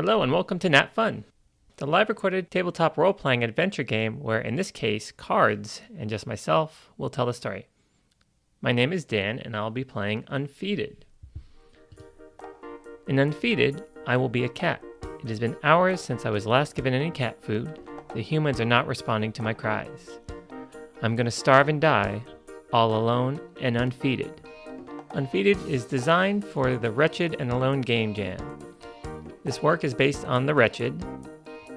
Hello and welcome to NatFun, the live recorded tabletop role-playing adventure game where, in this case, cards and just myself will tell the story. My name is Dan and I'll be playing Unfeeded. In Unfeeded, I will be a cat. It has been hours since I was last given any cat food. The humans are not responding to my cries. I'm going to starve and die, all alone and unfeeded. Unfeeded is designed for the Wretched and Alone game jam. This work is based on The Wretched,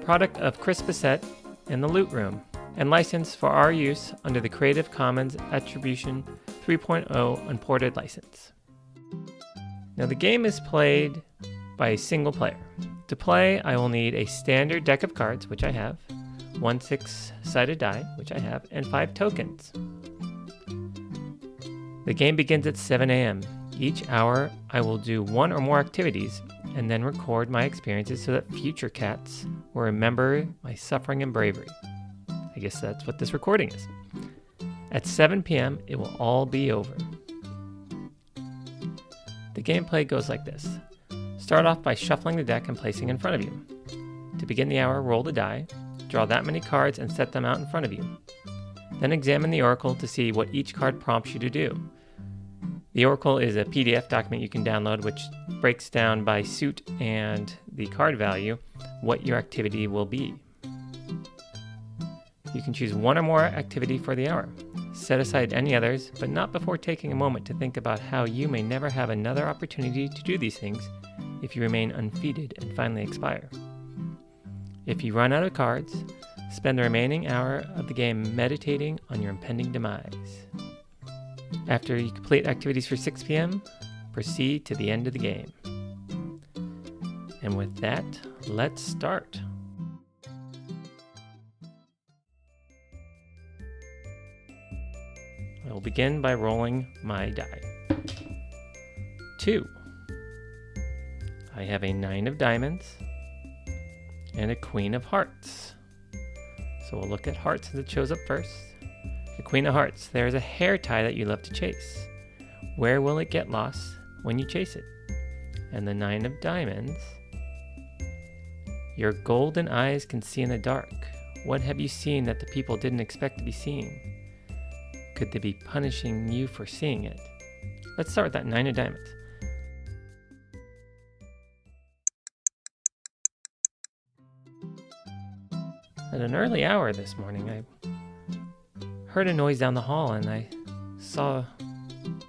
product of Chris Bissett and The Loot Room, and licensed for our use under the Creative Commons Attribution 3.0 Unported license. Now the game is played by a single player. To play, I will need a standard deck of cards, which I have, 1 6-sided die, which I have, and 5 tokens. The game begins at 7 a.m. Each hour, I will do one or more activities and then record my experiences so that future cats will remember my suffering and bravery. I guess that's what this recording is. At 7 p.m., it will all be over. The gameplay goes like this. Start off by shuffling the deck and placing in front of you. To begin the hour, roll the die, draw that many cards and set them out in front of you. Then examine the oracle to see what each card prompts you to do. The oracle is a PDF document you can download which breaks down by suit and the card value what your activity will be. You can choose one or more activity for the hour. Set aside any others, but not before taking a moment to think about how you may never have another opportunity to do these things if you remain unfeeded and finally expire. If you run out of cards, spend the remaining hour of the game meditating on your impending demise. After you complete activities for 6 p.m., proceed to the end of the game. And with that, let's start. I will begin by rolling my die. 2. I have a 9 of diamonds and a Queen of hearts. So we'll look at hearts since it shows up first. The Queen of Hearts. There is a hair tie that you love to chase. Where will it get lost when you chase it? And the 9 of Diamonds. Your golden eyes can see in the dark. What have you seen that the people didn't expect to be seeing? Could they be punishing you for seeing it? Let's start with that 9 of Diamonds. At an early hour this morning, I heard a noise down the hall and I saw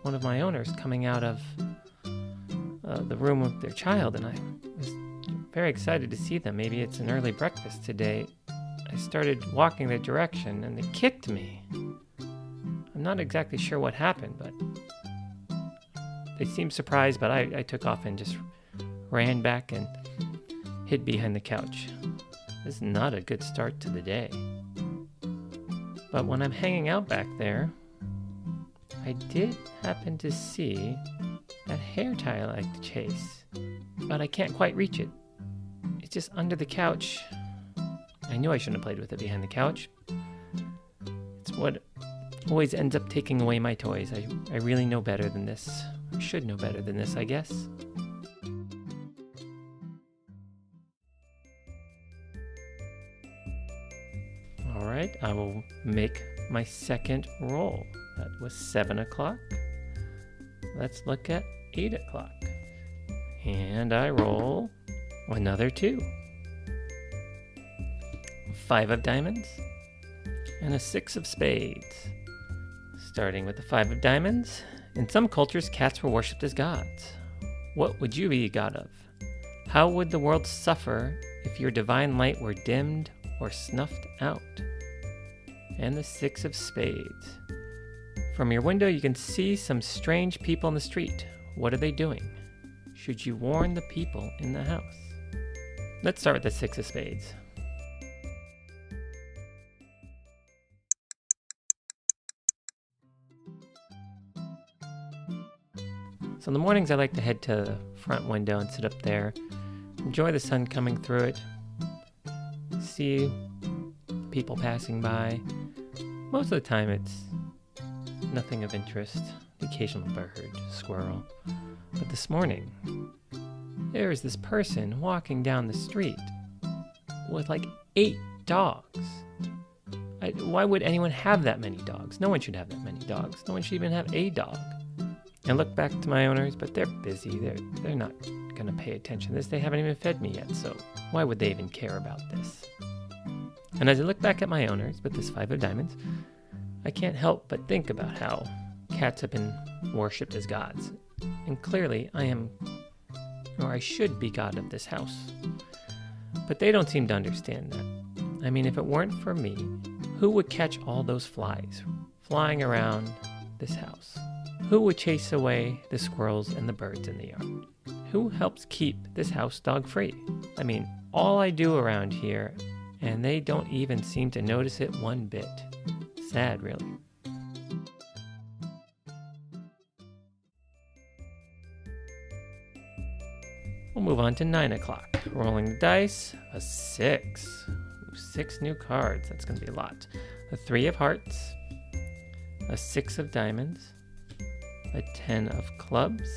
one of my owners coming out of the room with their child, and I was very excited to see them. Maybe it's an early breakfast today. I started walking their direction and they kicked me. I'm not exactly sure what happened, but they seemed surprised, but I took off and just ran back and hid behind the couch. This is not a good start to the day. But when I'm hanging out back there, I did happen to see that hair tie I like to chase, but I can't quite reach it. It's just under the couch. I knew I shouldn't have played with it behind the couch. It's what always ends up taking away my toys. I really know better than this. I should know better than this, I guess. Alright, I will make my second roll. That was 7 o'clock. Let's look at 8 o'clock. And I roll another 2. 5 of diamonds and a 6 of spades. Starting with the 5 of diamonds, in some cultures cats were worshipped as gods. What would you be a god of? How would the world suffer if your divine light were dimmed or snuffed out? And the 6 of spades. From your window you can see some strange people in the street. What are they doing? Should you warn the people in the house? Let's start with the 6 of spades. So in the mornings I like to head to the front window and sit up there, enjoy the sun coming through it, see people passing by. Most of the time it's nothing of interest, the occasional bird, squirrel. But this morning, there is this person walking down the street with like 8 dogs. Why would anyone have that many dogs? No one should have that many dogs. No one should even have a dog. I look back to my owners, but they're busy. They're not going to pay attention to this. They haven't even fed me yet, so why would they even care about this? And as I look back at my owners with this 5 of diamonds, I can't help but think about how cats have been worshipped as gods. And clearly I am, or I should be, god of this house. But they don't seem to understand that. I mean, if it weren't for me, who would catch all those flies flying around this house? Who would chase away the squirrels and the birds in the yard? Who helps keep this house dog free? I mean, all I do around here, and they don't even seem to notice it one bit. Sad, really. We'll move on to 9 o'clock. Rolling the dice, a 6. 6 new cards, that's going to be a lot. A 3 of hearts, a 6 of diamonds, a 10 of clubs,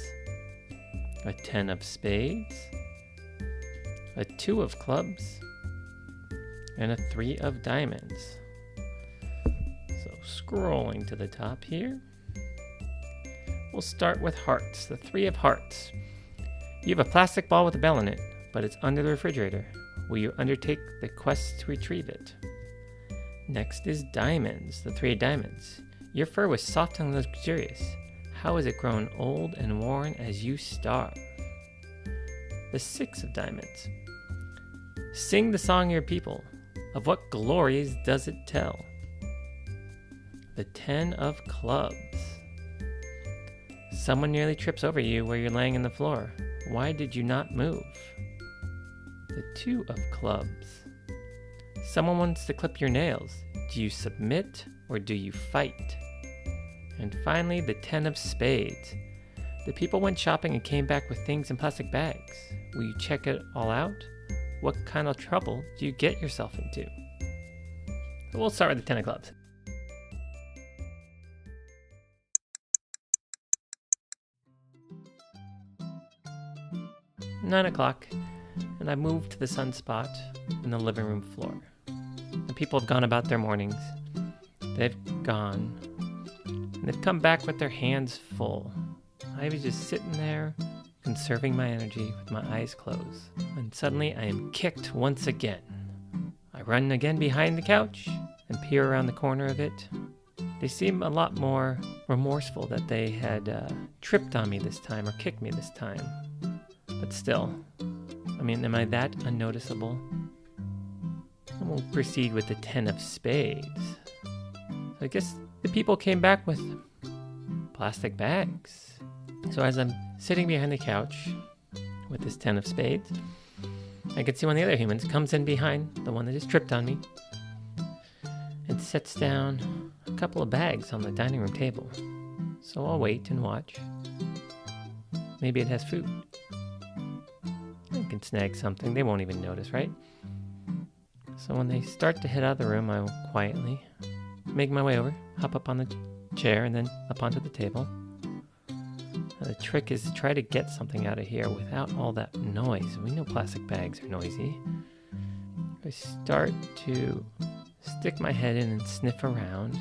a 10 of spades, a 2 of clubs, and a 3 of diamonds. So scrolling to the top here, we'll start with hearts, the 3 of hearts. You have a plastic ball with a bell in it, but it's under the refrigerator. Will you undertake the quest to retrieve it? Next is diamonds, the 3 of diamonds. Your fur was soft and luxurious. How has it grown old and worn as you starve? The 6 of diamonds. Sing the song of your people. Of what glories does it tell? The 10 of clubs. Someone nearly trips over you where you're laying on the floor. Why did you not move? The 2 of clubs. Someone wants to clip your nails. Do you submit or do you fight? And finally, the 10 of spades. The people went shopping and came back with things in plastic bags. Will you check it all out? What kind of trouble do you get yourself into? So we'll start with the 10 of clubs. Nine o'clock, and I moved to the sunspot in the living room floor. The people have gone about their mornings. They've gone, and they've come back with their hands full. I was just sitting there, conserving my energy with my eyes closed, when suddenly I am kicked once again. I run again behind the couch and peer around the corner of it. They seem a lot more remorseful that they had tripped on me this time or kicked me this time. But still, I mean, am I that unnoticeable? And we'll proceed with the 10 of spades. So I guess the people came back with plastic bags. So as I'm sitting behind the couch with this 10 of spades, I can see one of the other humans comes in behind the one that just tripped on me and sets down a couple of bags on the dining room table. So I'll wait and watch. Maybe it has food. I can snag something. They won't even notice, right? So when they start to head out of the room, I will quietly make my way over, hop up on the chair, and then up onto the table. Now, the trick is to try to get something out of here without all that noise. We know plastic bags are noisy. I start to stick my head in and sniff around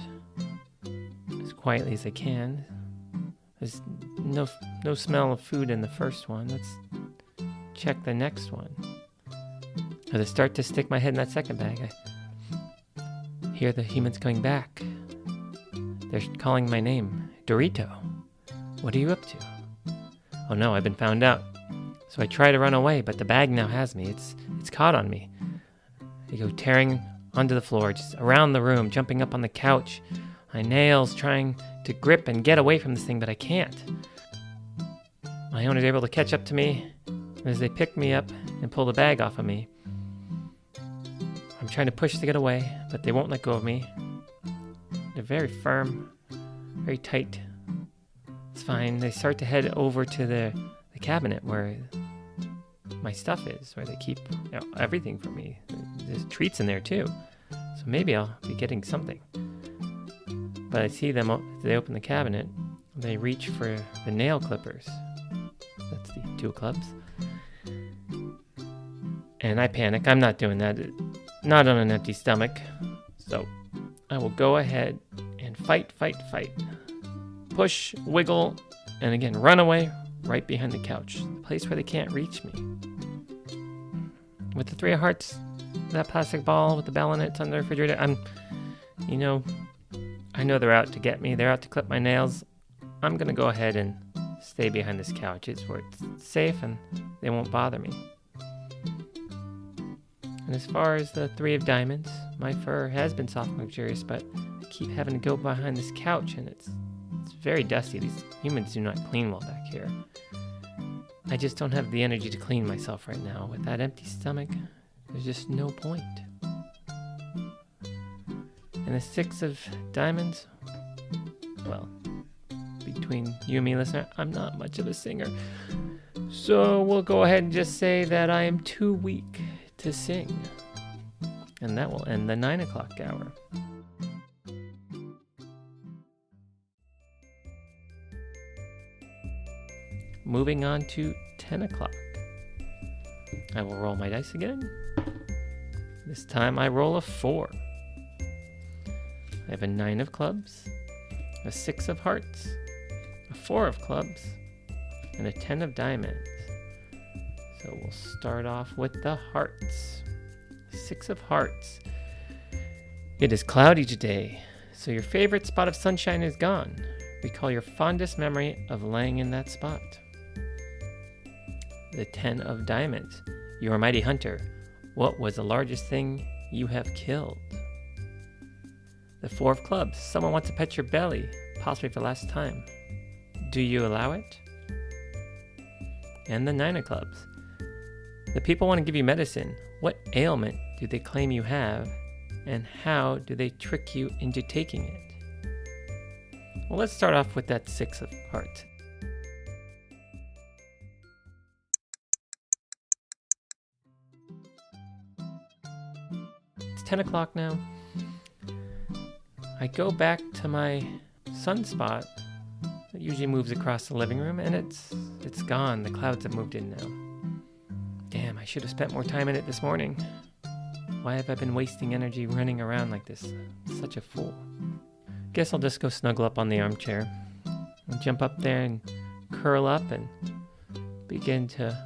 as quietly as I can. There's no smell of food in the first one. Let's check the next one. As I start to stick my head in that second bag, I hear the humans coming back. They're calling my name, Dorito. What are you up to? Oh no, I've been found out. So I try to run away, but the bag now has me. It's caught on me. I go tearing onto the floor, just around the room, jumping up on the couch. My nails trying to grip and get away from this thing, but I can't. My owner's able to catch up to me. As they pick me up and pull the bag off of me, I'm trying to push to get away, but they won't let go of me. They're very firm, very tight. It's fine. They start to head over to the cabinet where my stuff is, where they keep everything for me. There's treats in there too, so maybe I'll be getting something. But I see them, they open the cabinet, they reach for the nail clippers. That's the 2 of clubs. And I panic. I'm not doing that. Not on an empty stomach. So I will go ahead and fight. Push, wiggle, and again, run away right behind the couch. The place where they can't reach me. With the 3 of hearts, that plastic ball with the bell in it's on the refrigerator. I know they're out to get me. They're out to clip my nails. I'm going to go ahead and stay behind this couch. It's where it's safe and they won't bother me. And as far as the 3 of diamonds, my fur has been soft and luxurious, but I keep having to go behind this couch and it's very dusty. These humans do not clean well back here. I just don't have the energy to clean myself right now. With that empty stomach, there's just no point. And the 6 of diamonds, well, between you and me, listener, I'm not much of a singer. So we'll go ahead and just say that I am too weak to sing. And that will end the 9 o'clock hour. Moving on to 10 o'clock. I will roll my dice again. This time I roll a 4. I have a 9 of clubs, a 6 of hearts, a 4 of clubs, and a 10 of diamonds. So we'll start off with the hearts. 6 of hearts. It is cloudy today, so your favorite spot of sunshine is gone. Recall your fondest memory of laying in that spot. The 10 of diamonds. You are a mighty hunter. What was the largest thing you have killed? The 4 of clubs. Someone wants to pet your belly, possibly for the last time. Do you allow it? And the 9 of clubs. The people want to give you medicine. What ailment do they claim you have, and how do they trick you into taking it? Well, let's start off with that 6 of hearts. It's 10 o'clock now. I go back to my sunspot that usually moves across the living room, and it's gone. The clouds have moved in now. Damn, I should have spent more time in it this morning. Why have I been wasting energy running around like this? Such a fool. Guess I'll just go snuggle up on the armchair and jump up there and curl up and begin to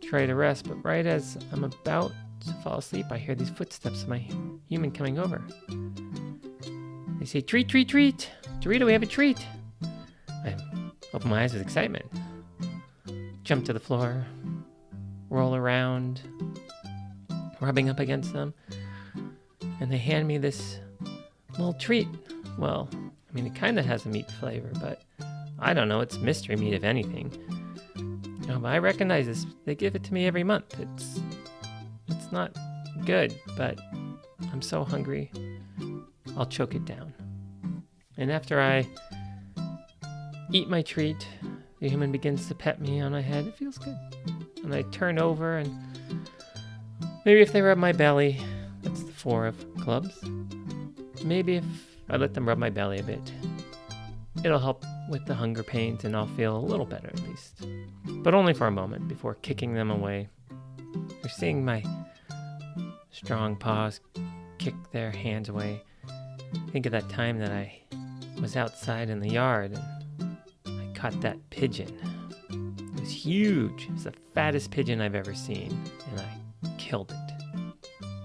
try to rest. But right as I'm about to fall asleep, I hear these footsteps of my human coming over. They say, treat, treat, treat. Dorito, we have a treat. I open my eyes with excitement. Jump to the floor. Roll around. Rubbing up against them. And they hand me this little treat. Well, I mean, it kind of has a meat flavor, but I don't know. It's mystery meat, if anything. But I recognize this. They give it to me every month. It's not good, but I'm so hungry. I'll choke it down. And after I eat my treat, the human begins to pet me on my head. It feels good. And I turn over, and maybe if they rub my belly, that's the 4 of clubs. Maybe if I let them rub my belly a bit, it'll help with the hunger pains and I'll feel a little better at least. But only for a moment before kicking them away. They're seeing my strong paws kick their hands away. Think of that time that I was outside in the yard and I caught that pigeon. It was huge. It was the fattest pigeon I've ever seen, and I killed it.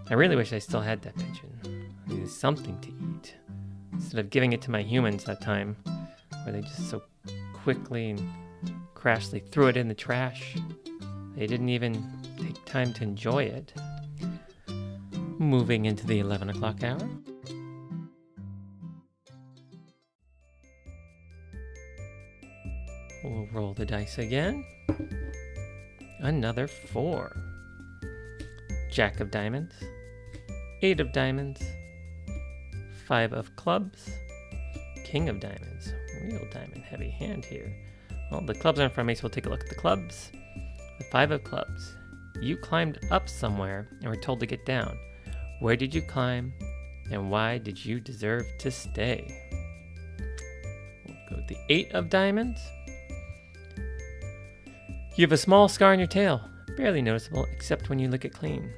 I really wish I still had that pigeon. I needed something to eat. Instead of giving it to my humans that time, where they just so quickly and crashly threw it in the trash. They didn't even take time to enjoy it. Moving into the 11 o'clock hour. We'll roll the dice again. Another 4. Jack of diamonds. 8 of diamonds. 5 of clubs. King of diamonds. Real diamond heavy hand here. Well, the clubs aren't for me, so we'll take a look at the clubs. The 5 of clubs. You climbed up somewhere and were told to get down. Where did you climb, and why did you deserve to stay? We'll go with the 8 of diamonds. You have a small scar on your tail. barely noticeable except when you lick it clean.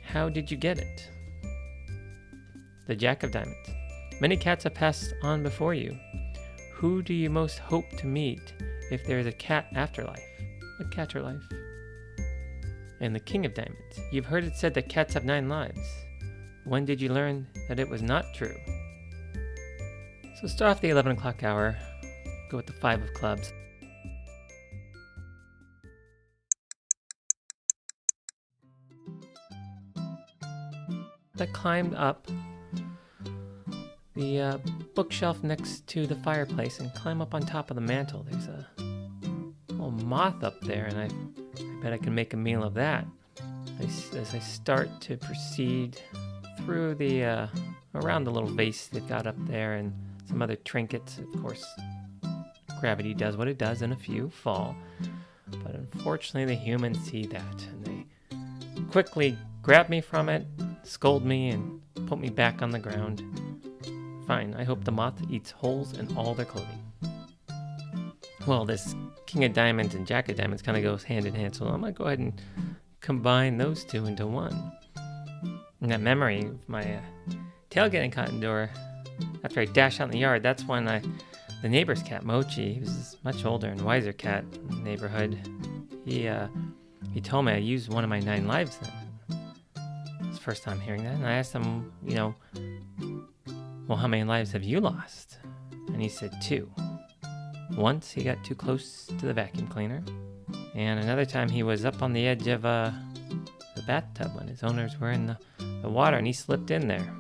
How did you get it? The Jack of Diamonds. Many cats have passed on before you. Who do you most hope to meet if there is a cat afterlife? A catcher life. And the King of Diamonds. You've heard it said that cats have 9 lives. When did you learn that it was not true? So start off the 11 o'clock hour. Go with the 5 of clubs. I climbed up the bookshelf next to the fireplace and climb up on top of the mantle. There's a little moth up there, and I bet I can make a meal of that. As I start to proceed through the around the little vase they've got up there and some other trinkets. Of course, gravity does what it does, and a few fall. But unfortunately, the humans see that, and they quickly grab me from it, scold me, and put me back on the ground. Fine, I hope the moth eats holes in all their clothing. Well, this King of Diamonds and Jack of Diamonds kind of goes hand in hand, so I'm going to go ahead and combine those two into one. And that memory of my tail getting caught in the door after I dashed out in the yard, that's when the neighbor's cat, Mochi, he was this much older and wiser cat in the neighborhood, he told me I used one of my 9 lives then. It was the first time hearing that, and I asked him, well, how many lives have you lost? And he said 2. Once he got too close to the vacuum cleaner, and another time he was up on the edge of the bathtub when his owners were in the water, and he slipped in there.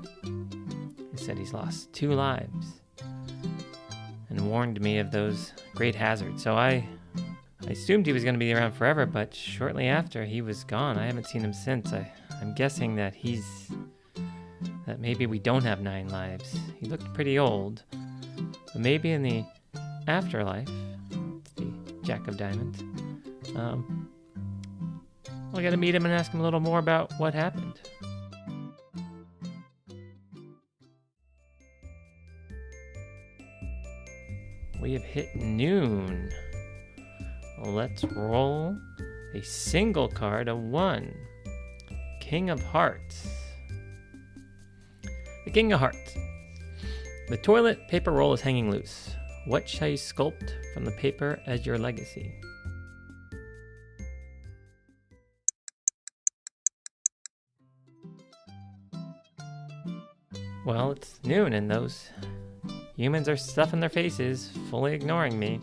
He said he's lost 2 lives and warned me of those great hazards. So I assumed he was going to be around forever, but shortly after he was gone. I haven't seen him since. I'm guessing that that maybe we don't have 9 lives. He looked pretty old, but maybe in the afterlife, it's the Jack of Diamonds, I gotta meet him and ask him a little more about what happened. We have hit noon. Let's roll a single card, a 1. King of Hearts. The King of Hearts. The toilet paper roll is hanging loose. What shall you sculpt from the paper as your legacy? Well, it's noon and those humans are stuffing their faces, fully ignoring me.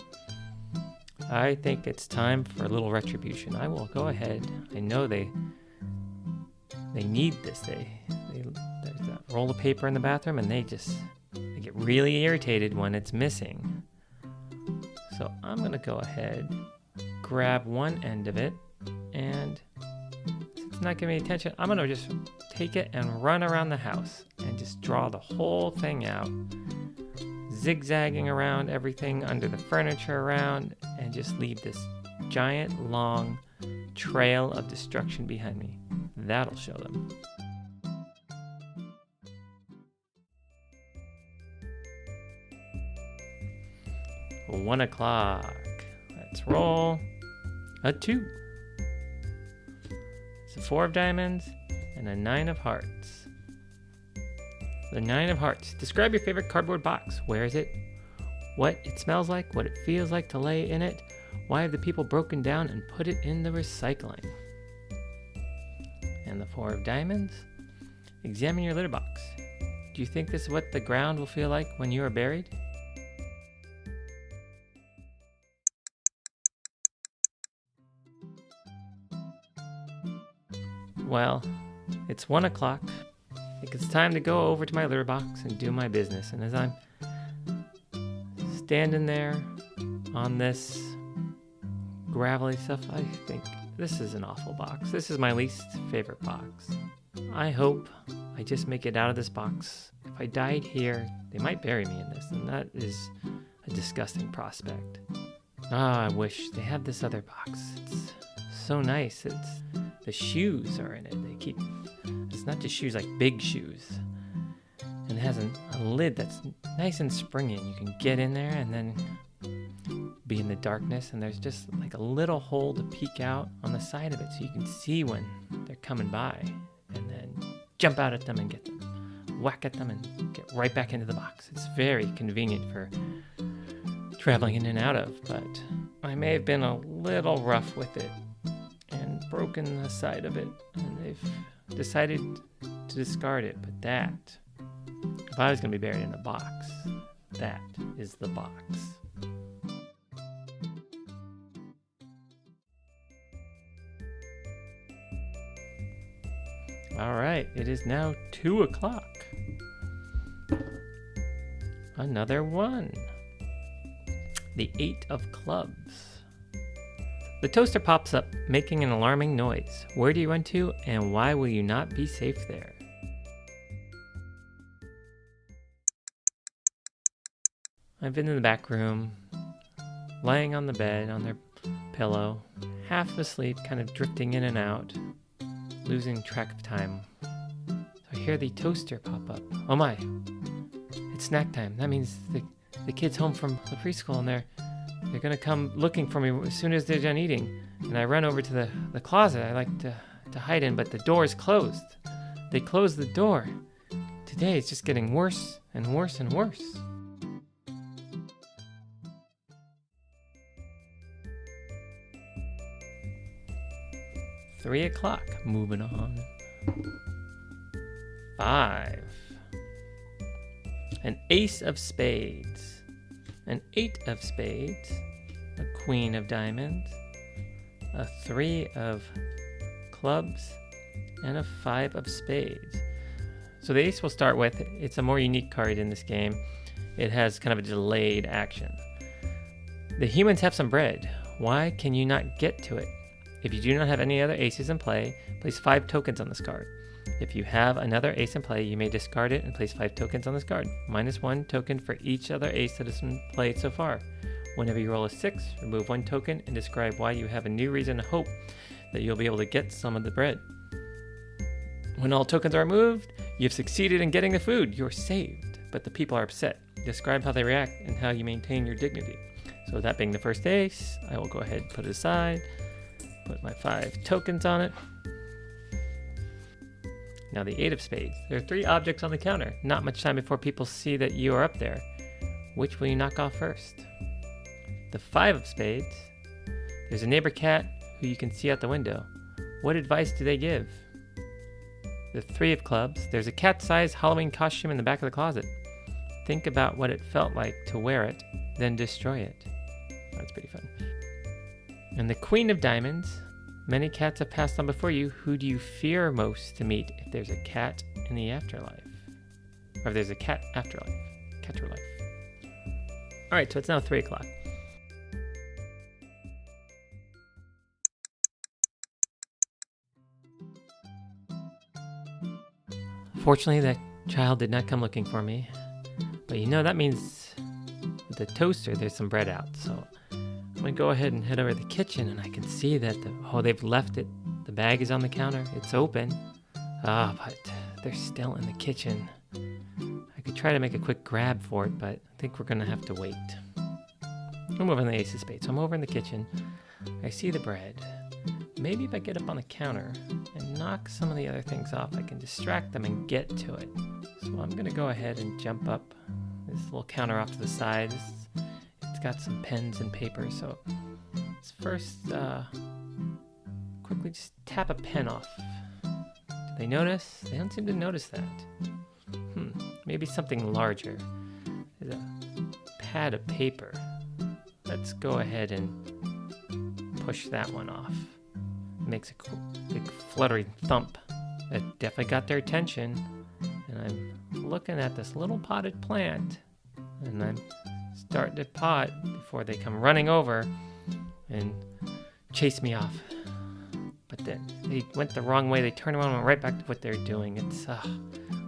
I think it's time for a little retribution. I will go ahead. I know they need this. There's that roll of paper in the bathroom, and they get really irritated when it's missing. So I'm gonna go ahead, grab one end of it, and since it's not giving me attention, I'm gonna just take it and run around the house and just draw the whole thing out, zigzagging around everything under the furniture around, and just leave this giant long trail of destruction behind me. That'll show them. One o'clock. Let's roll a 2. It's a 4 of diamonds and a 9 of hearts. The 9 of hearts. Describe your favorite cardboard box. Where is it? What it smells like, what it feels like to lay in it. Why have the people broken down and put it in the recycling? And the 4 of diamonds. Examine your litter box. Do you think this is what the ground will feel like when you are buried? Well, it's 1 o'clock. I think it's time to go over to my litter box and do my business. And as I'm standing there on this gravelly stuff, I think this is an awful box. This is my least favorite box. I hope I just make it out of this box. If I died here, they might bury me in this, and that is a disgusting prospect. I wish they have this other box. It's so nice. The shoes are in it. It's not just shoes, like big shoes. And it has a lid that's nice and springy. You can get in there and then be in the darkness, and there's just like a little hole to peek out on the side of it so you can see when they're coming by, and then jump out at them and get them, whack at them and get right back into the box. It's very convenient for traveling in and out of, but I may have been a little rough with it and broken the side of it, and they've decided to discard it. But that, if I was going to be buried in a box, that is the box. All right, it is now 2 o'clock. Another one. The 8 of clubs. The toaster pops up, making an alarming noise. Where do you run to, and why will you not be safe there? I've been in the back room, lying on the bed on their pillow, half asleep, kind of drifting in and out, losing track of time. So I hear the toaster pop up. Oh my, it's snack time. That means the kid's home from the preschool, and they're gonna come looking for me as soon as they're done eating. And I run over to the closet I like to hide in, but the door is closed. They closed the door. Today it's just getting worse and worse and worse. Three o'clock, moving on. 5. An ace of spades. An 8 of spades. A queen of diamonds. A 3 of clubs. And a 5 of spades. So the ace we'll start with, it's a more unique card in this game. It has kind of a delayed action. The humans have some bread. Why can you not get to it? If you do not have any other aces in play, place 5 tokens on this card. If you have another ace in play, you may discard it and place 5 tokens on this card. -1 token for each other ace that has been played so far. Whenever you roll a 6, remove 1 token and describe why you have a new reason to hope that you'll be able to get some of the bread. When all tokens are removed, you've succeeded in getting the food. You're saved, but the people are upset. Describe how they react and how you maintain your dignity. So that being the first ace, I will go ahead and put it aside. Put my 5 tokens on it. Now the 8 of spades. There are 3 objects on the counter. Not much time before people see that you are up there. Which will you knock off first? The 5 of spades. There's a neighbor cat who you can see out the window. What advice do they give? The 3 of clubs. There's a cat-sized Halloween costume in the back of the closet. Think about what it felt like to wear it, then destroy it. That's pretty fun. And the queen of diamonds. Many cats have passed on before you. Who do you fear most to meet if there's a cat in the afterlife? Or if there's a cat afterlife. Catcher life. Alright, so it's now 3 o'clock. Fortunately, that child did not come looking for me. But you know, that means with the toaster, there's some bread out. So I'm going to go ahead and head over to the kitchen, and I can see that, they've left it. The bag is on the counter. It's open. But they're still in the kitchen. I could try to make a quick grab for it, but I think we're going to have to wait. I'm over in the ace of spades. So I'm over in the kitchen. I see the bread. Maybe if I get up on the counter and knock some of the other things off, I can distract them and get to it. So I'm going to go ahead and jump up this little counter off to the side. It's got some pens and paper, so let's first quickly just tap a pen off. Do they notice? They don't seem to notice that. Maybe something larger. There's a pad of paper. Let's go ahead and push that one off. It makes a big fluttering thump. That definitely got their attention. And I'm looking at this little potted plant, and I'm starting to pot before they come running over and chase me off. But then they went the wrong way. They turned around and went right back to what they're doing. It's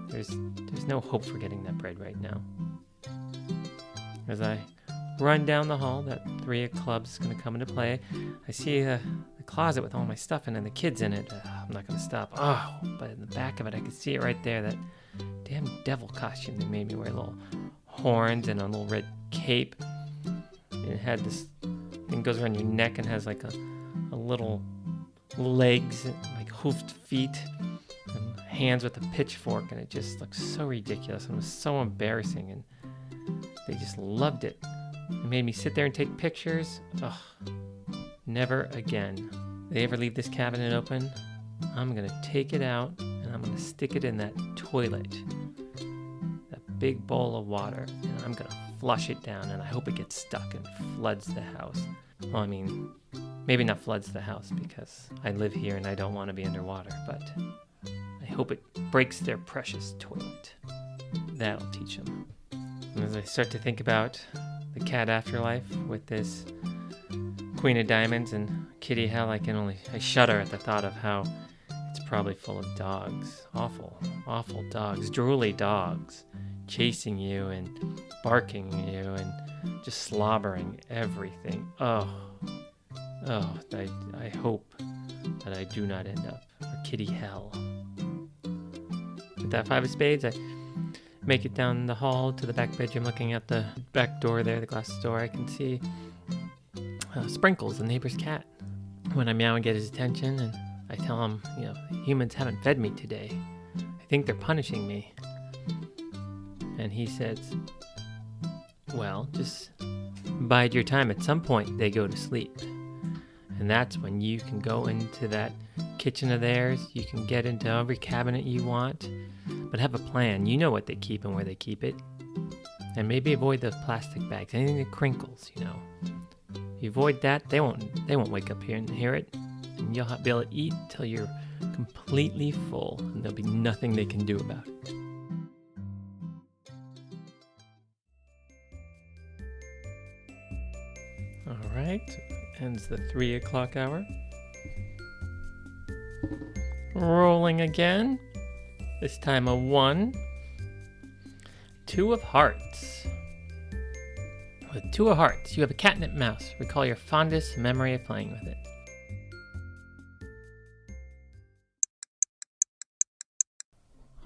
there's no hope for getting that bread right now. As I run down the hall, that 3 of clubs is going to come into play. I see the closet with all my stuff in and the kids in it. I'm not going to stop. But in the back of it, I can see it right there. That damn devil costume they made me wear, little horns and a little red cape. And it had this thing goes around your neck and has like a little legs, like hoofed feet, and hands with a pitchfork, and it just looks so ridiculous and was so embarrassing, and they just loved it. It made me sit there and take pictures. Ugh, never again. They ever leave this cabinet open, I'm gonna take it out and I'm gonna stick it in that toilet, that big bowl of water, and I'm gonna flush it down, and I hope it gets stuck and floods the house. Well, I mean, maybe not floods the house because I live here and I don't want to be underwater, but I hope it breaks their precious toilet. That'll teach them. And as I start to think about the cat afterlife with this Queen of Diamonds and Kitty Hell, I shudder at the thought of how it's probably full of dogs. Awful, awful dogs, drooly dogs, chasing you and barking at you and just slobbering everything. I hope that I do not end up a Kitty Hell. With that 5 of spades, I make it down the hall to the back bedroom, looking at the back door there, the glass door. I can see Sprinkles, the neighbor's cat. When I meow and get his attention, and I tell him, humans haven't fed me today. I think they're punishing me. And he says, well, just bide your time. At some point, they go to sleep. And that's when you can go into that kitchen of theirs. You can get into every cabinet you want. But have a plan. You know what they keep and where they keep it. And maybe avoid those plastic bags. Anything that crinkles, If you avoid that, they won't wake up here and hear it. And you'll be able to eat till you're completely full. And there'll be nothing they can do about it. All right, ends the 3 o'clock hour. Rolling again. This time a 1. 2 of hearts. With 2 of hearts, you have a catnip mouse. Recall your fondest memory of playing with it.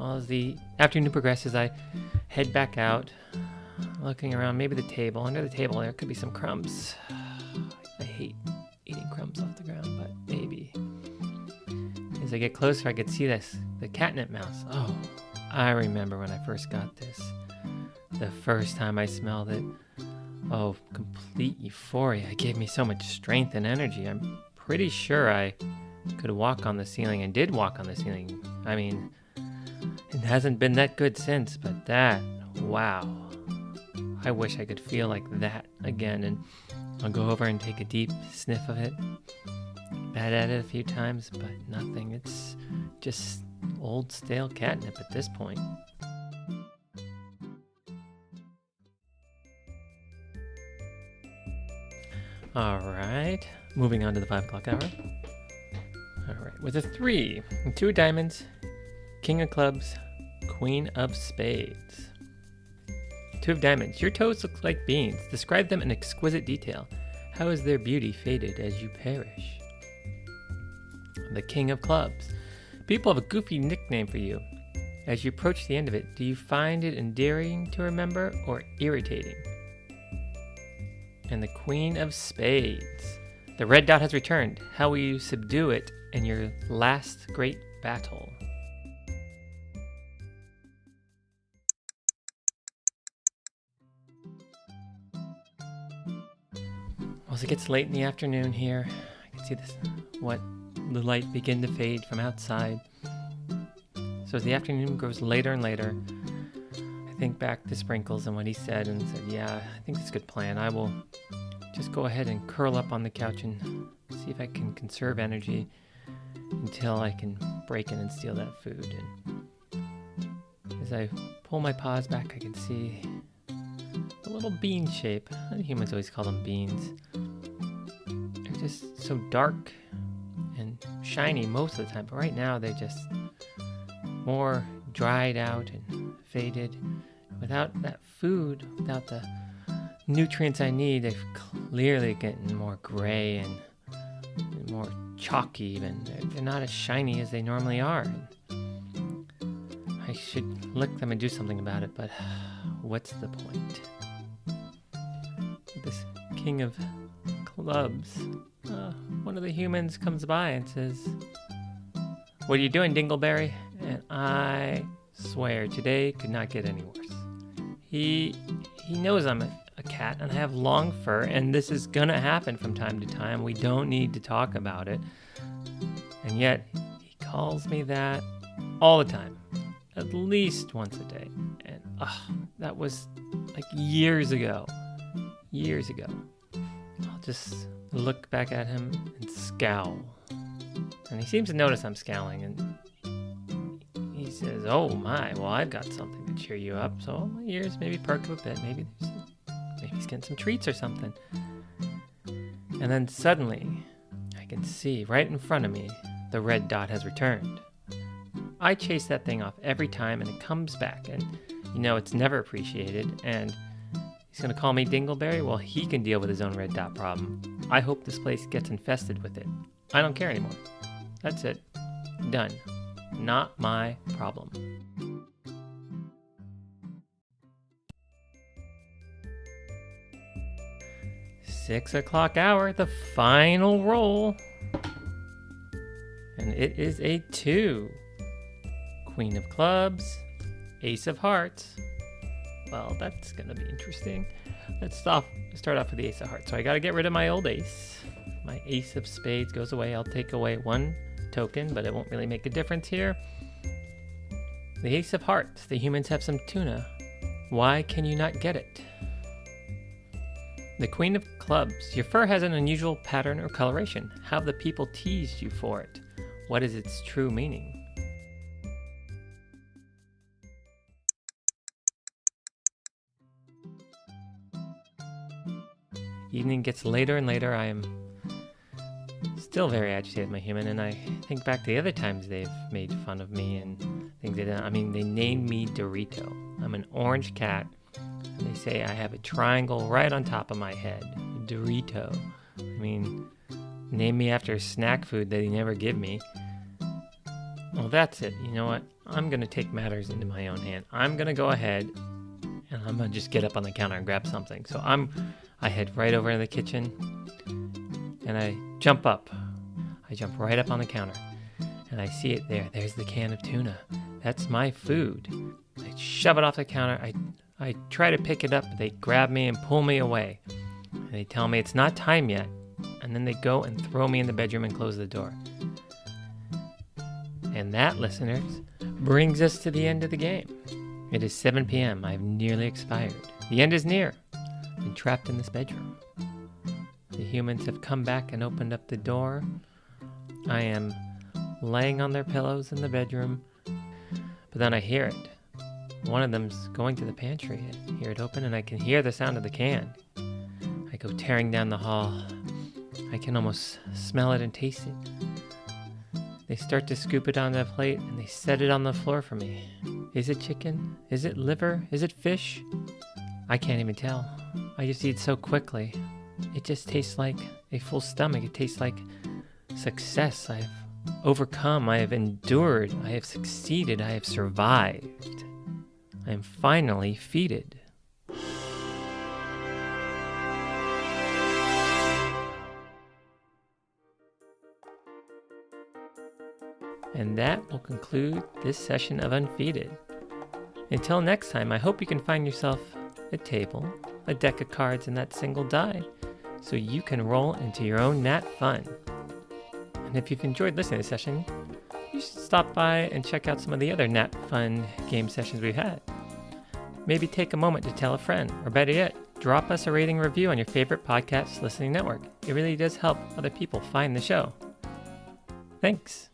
As the afternoon progresses, I head back out, looking around, maybe the table. Under the table, there could be some crumbs. I hate eating crumbs off the ground, but maybe. As I get closer, I could see the catnip mouse. Oh, I remember when I first got this. The first time I smelled it. Oh, complete euphoria. It gave me so much strength and energy. I'm pretty sure I could walk on the ceiling and did walk on the ceiling. I mean, it hasn't been that good since, but wow. I wish I could feel like that again, and I'll go over and take a deep sniff of it. Bat at it a few times, but nothing. It's just old stale catnip at this point. Alright, moving on to the 5 o'clock hour. Alright, with a 3, 2 of diamonds, King of clubs, Queen of spades. 2 of diamonds, your toes look like beans. Describe them in exquisite detail. How is their beauty faded as you perish? The King of clubs, people have a goofy nickname for you. As you approach the end of it, do you find it endearing to remember or irritating? And the Queen of spades, the red dot has returned. How will you subdue it in your last great battle? Well, as it gets late in the afternoon here, I can see the light begin to fade from outside. So as the afternoon grows later and later, I think back to Sprinkles and what he said and said, yeah, I think that's a good plan. I will just go ahead and curl up on the couch and see if I can conserve energy until I can break in and steal that food. And as I pull my paws back, I can see a little bean shape. The humans always call them beans. They're just so dark and shiny most of the time, but right now they're just more dried out and faded. Without that food, without the nutrients I need, they're clearly getting more gray and more chalky even. They're not as shiny as they normally are. I should lick them and do something about it, but what's the point? This King of Clubs, one of the humans comes by and says, "What are you doing, Dingleberry?" And I swear today could not get any worse. He knows I'm a cat and I have long fur, and this is gonna happen from time to time. We don't need to talk about it. And yet he calls me that all the time, at least once a day. And that was like years ago. I'll just look back at him and scowl. And he seems to notice I'm scowling, and he says, "Oh my, well, I've got something to cheer you up." So my ears maybe perk up a bit. Maybe he's getting some treats or something. And then suddenly, I can see right in front of me, the red dot has returned. I chase that thing off every time, and it comes back, and it's never appreciated. And he's gonna call me Dingleberry. Well, he can deal with his own red dot problem. I hope this place gets infested with it. I don't care anymore. That's it. Done. Not my problem. Six o'clock hour, the final roll. And it is a 2. Queen of clubs, ace of hearts. Well, that's gonna be interesting. Let's start off with the ace of hearts. So I gotta get rid of my old ace. My ace of spades goes away. I'll take away 1 token, but it won't really make a difference here. The ace of hearts. The humans have some tuna. Why can you not get it? The queen of clubs. Your fur has an unusual pattern or coloration. How have the people teased you for it? What is its true meaning? Evening gets later and later. I am still very agitated, my human, and I think back to the other times they've made fun of me and things they did. I mean, they named me Dorito. I'm an orange cat, and they say I have a triangle right on top of my head. Dorito. I mean, name me after snack food that they never give me. Well, that's it. You know what? I'm going to take matters into my own hand. I'm going to go ahead, and I'm going to just get up on the counter and grab something. So I head right over to the kitchen, and I jump up. I jump right up on the counter, and I see it there. There's the can of tuna. That's my food. I shove it off the counter. I try to pick it up, but they grab me and pull me away. And they tell me it's not time yet. And then they go and throw me in the bedroom and close the door. And that, listeners, brings us to the end of the game. It is 7 p.m. I've nearly expired. The end is near. I've been trapped in this bedroom. The humans have come back and opened up the door. I am laying on their pillows in the bedroom. But then I hear it. One of them's going to the pantry. I hear it open and I can hear the sound of the can. I go tearing down the hall. I can almost smell it and taste it. They start to scoop it on the plate and they set it on the floor for me. Is it chicken? Is it liver? Is it fish? I can't even tell. I just eat so quickly. It just tastes like a full stomach. It tastes like success. I've overcome. I have endured. I have succeeded. I have survived. I am finally feeded. And that will conclude this session of Unfeeded. Until next time, I hope you can find yourself a table, a deck of cards, and that single die, so you can roll into your own NatFun. And if you've enjoyed listening to this session, you should stop by and check out some of the other NatFun game sessions we've had. Maybe take a moment to tell a friend, or better yet, drop us a rating review on your favorite podcast listening network. It really does help other people find the show. Thanks.